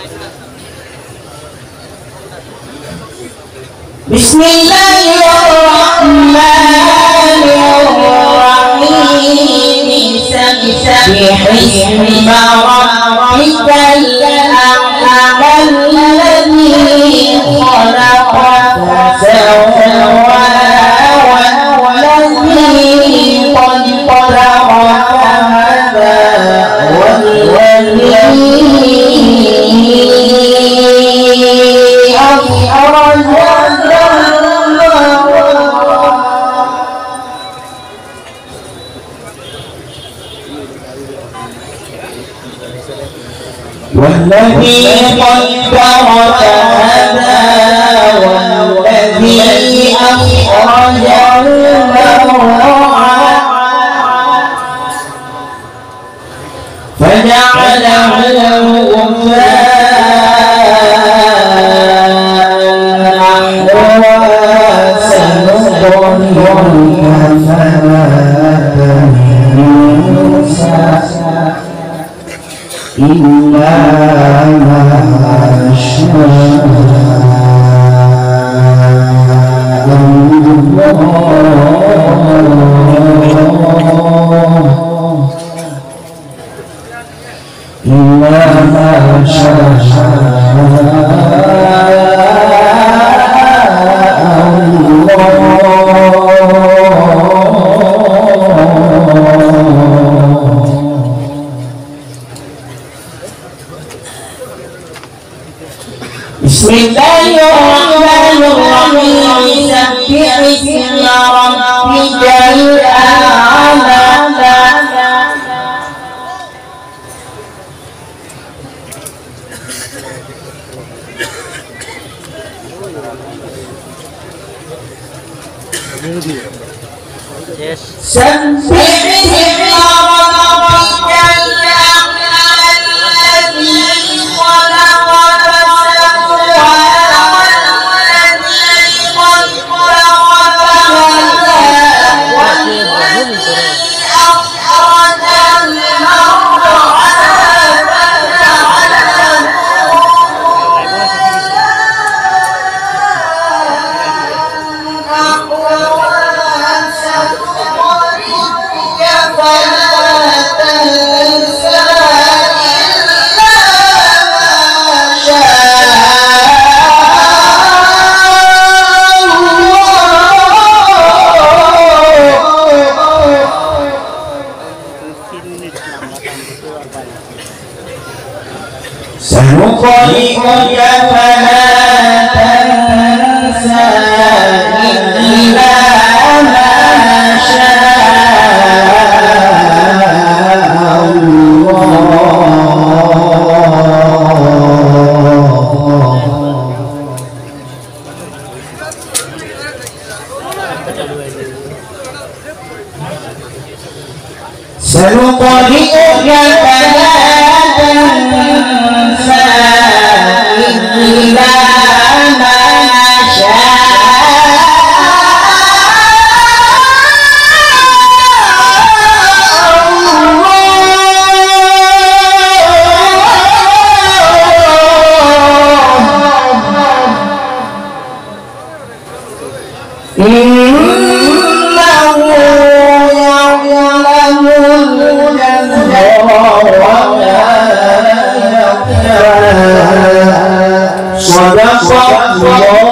Bismillahirrahmanirrahim. Sabbih isma rabbikal a'la alladzi khalaqa fasawwa walladzi qaddara fahada والذي قدر فهدى والذي أخرج المرعى فجعله غثاء أحوى سنقرئك فلا تنسى إلا ما شاء إلا ما Bismillahirrahmanirrahim. Sabbih isma rabbikal a'la. Sabbih isma rabbikal a'la alladzi khalaqa سنقرئك فلا تنسى إلا ما شاء الله. سنقرئك فلا تنسى إلا ما صدق الله